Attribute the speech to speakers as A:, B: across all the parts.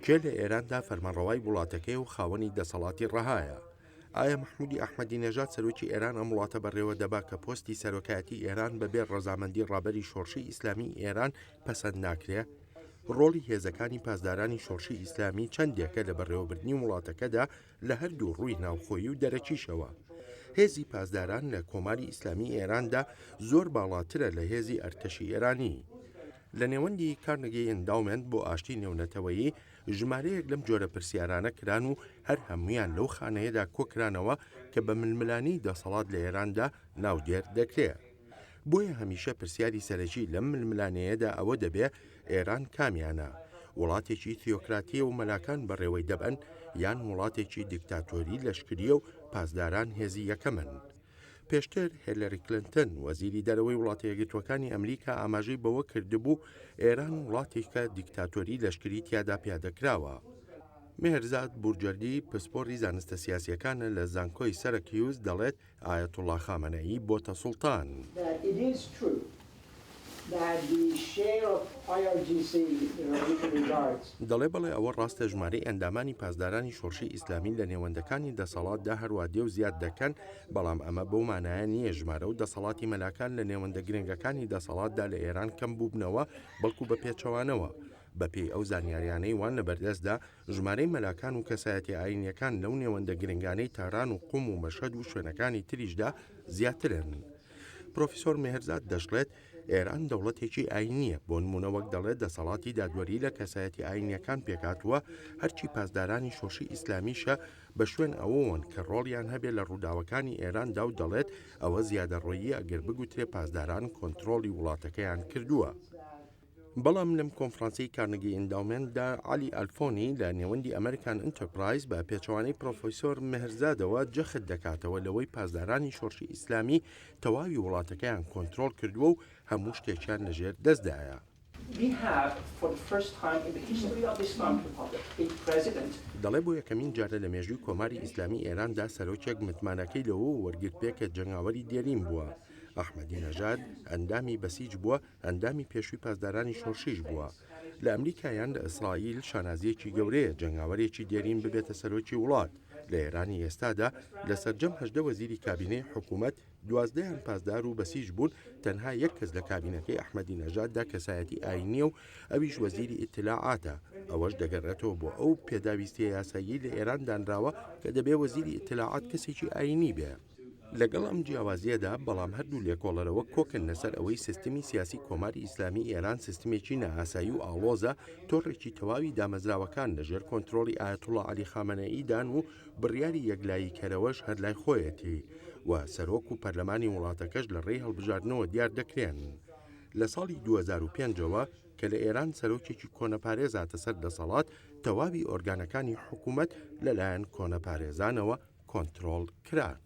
A: کێ لە ئێراندا فەرمانڕەوای وڵاتەکەی و خاوەنی دەسەڵاتی ڕەهایە. ئایا محمودی ئەحمەدی نەژاد سەرۆکی ئێران ئەم وڵاتە بەڕێوە دەبا کە پۆستی سەرۆکایەتی ئێران بەبێ ڕەزامەندی ڕابەری شۆڕشی ئیسلامی ئێران پەسەند ناکرێ؟ ڕۆڵی هێزەکانی پاسدارانی شۆڕشی ئیسلامی چەندێکە لە بەڕێوەبردنی وڵاتەکەدا لە هەردوو ڕووی ناوخۆیی و دەرەکیشەوە. هێزی پاسداران لە کۆماری ئیسلامی ئێراندا زۆر باڵاترە لە هێزی ئەرتەشی ئێرانی. لە نێوەندی کارنگی ئەنداومنت بۆ ئاشتی نێونەتەوەیی ژمارەیەک لەم جۆرە پرسیارانە کران و هەر هەمویان لەو خانەیەدا کۆکرانەوە کە بە ململانی دەسەڵات لە ئێراندا ناودێر دەکرێت. بۆیە هەمیشە پرسیاری سەرەکی لەم ململانەیەدا ئەوە دەبێ ئێران کامیانە، وڵاتێکی تیۆکراتیە و مەلاکان بەڕێوەی دەبن یان وڵاتێکی دیکتاتۆری لەشکریە و پاسداران هێزی یەکەمن. پێشتر هێلەری کلنتن وەزیری دەرەوەی وڵاتە یەکگرتوەکانی ئەمریکا ئاماژەی بەوە کردبوو ئێران وڵاتێکە دیکتاتۆری لەشکری تیادا پیادەکراوە. مێهرزاد بورجەردی پسپۆڕی زانستە سیاسیەکانە لە زانکۆی سەرەکیوز دەڵێت ئایەتوڵا خامنەئی بۆتە سوڵتان. دەڵێ بەڵێ ئەوە ڕاستە ژمارەی ئەندامانی پاسدارانی شۆڕشی ئیسلامی لە نێوەندەکانی دەسەڵاتدا هەروە دێ و زیاد دەکەن، بەڵام ئەمە بەو مانایە نییە ژمارە و دەسەڵاتی مەلاکان لە نێوەندە گرنگەکانی دەسەڵاتدا لە ئێران کەم بووبنەوە، بەڵکو بە پێچەوانەوە. بەپێی ئەو زانیاریانەی وان لەبەردەستدا ژمارەی مەلاکان و کەسایەتی ئاینیەکان لەو نێوەندە گرنگانەی تاران و قوم و مەشهەد و شوێنەکانی تریشدا زیاترن. پرۆفیسۆر مێهرزاد دەژڵێت ئێران دەوڵەتێکی ئاینیە، بۆ نمونە وەک دەڵێت دەسەڵاتی دادوەری لە کەسایەتی ئاینیەکان پێکاتووە، هەرچی پاسدارانی شۆڕشی ئیسلامیشە بە شوێن ئەوەوەن کە ڕۆڵیان هەبێت لە ڕووداوەکانی ئێراندا و دەڵێت ئەوە زیادەڕۆیی ئەگەر بگوترێ پاسداران کۆنتڕۆڵی وڵاتەکەیان کردووە. بەڵام لەم کۆنفرانسی کارنگی ئەنداومنتدا علی ئەلفۆنی لە نێوەندی ئەمریکان ئینتەرپرایز بە پێچەوانەی پرۆفیسۆر مێهرزادەوە جەخت دەکاتەوە لەوەی پاسدارانی شۆڕشی ئیسلامی تەواوی وڵاتەکەیان کۆنتڕۆڵ کردووە و هەموو شتێکیان لەژێر دەستدایە. دەڵێ بۆ یەکەمین جارە لە مێژووی کۆماری ئیسلامی ئێراندا سەرۆکێک متمانەکەی لەوە وەرگرت کە جەنگاوەری دێرین بووە. ئەحمەدی نەژاد ئەندامی بەسیج بووە، ئەندامی پێشووی پاسدارانی شۆڕشیش بووە. لە ئەمریکایان لە ئیسرائیل شانازیەکی گەورەیە جەنگاوەرێکی دێرین ببێتە سەرۆکی وڵات. لە ئێرانی ئێستادا لە سەرجەم 18 وەزیری کابینەی حکوومەت 12 پاسدار و بەسیج بوون، تەنها یەک کەس لە کابینەکەی ئەحمەدی نەژاددا کەسایەتی ئاینیە و ئەویش وەزیری ئیتلاعاتە. ئەوەش دەگەڕێتەوە بۆ ئەو پێداویستیە یاسایی لە ئێران دانراوە کە دەبێ وەزیری ئیتلاعات کەسێکی ئاینی بێ. لەگەڵ ئەم جیاوازیەدا بەڵام هەردوو لێکۆڵەرەوە کۆکن لەسەر ئەوەی سیستمی سیاسی کۆماری ئیسلامی ئێران سیستمێکی نەئاسایی و ئاڵۆزە، تۆڕێکی تەواوی دامەزراوەکان لەژێر کۆنتڕۆڵی ئایەتوڵا عەلی خامنەئیدان و بڕیاری یەکلایی کەرەوەش هەر لای خۆیەتی و سەرۆک و پەرلەمانی وڵاتەکەش لە ڕێی هەڵبژاردنەوە دیار دەکرێن. لە ساڵی 2005ەوە کە لە ئێران سەرۆکێکی کۆنەپارێز هاتە سەر دەسەڵات، تەواوی ئۆرگانەکانی حکوومەت لەلایەن کۆنەپارێزانەوە کۆنتڕۆڵ کران.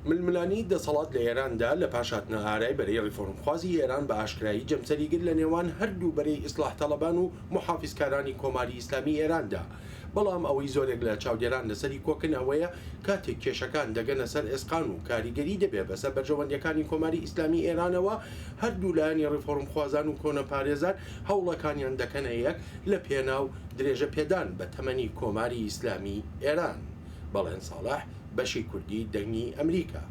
A: ململانی دەسەڵات لە ئێراندا لە پاشاتنە ئارای بەرەی ڕیفۆرمخوازی ئێران بە ئاشکرایی جەمسەریگر لە نێوان هەردوو بەرەی ئیسلاح تەڵەبان و محافیزکارانی کۆماری ئیسلامی ئێراندا. بەڵام ئەوەی زۆرێک لە چاودێران لەسەری کۆکن ئەوەیە کاتێک کێشەکان دەگەنە سەر ئێسقان و کاریگەری دەبێ بەسەر بەرژەوەندەکانی کۆماری ئیسلامی ئێرانەوە، هەردوو لایەنی ڕیفۆرمخوازان و کۆنەپارێزان هەوڵەکانیان دەکەنە یەک لە پێناو درێژە پێدان بە تەمەنی کۆماری ئیسلامی ئێران. بەڵێن ساڵح بەشی کوردی دەنگی ئەمریکا.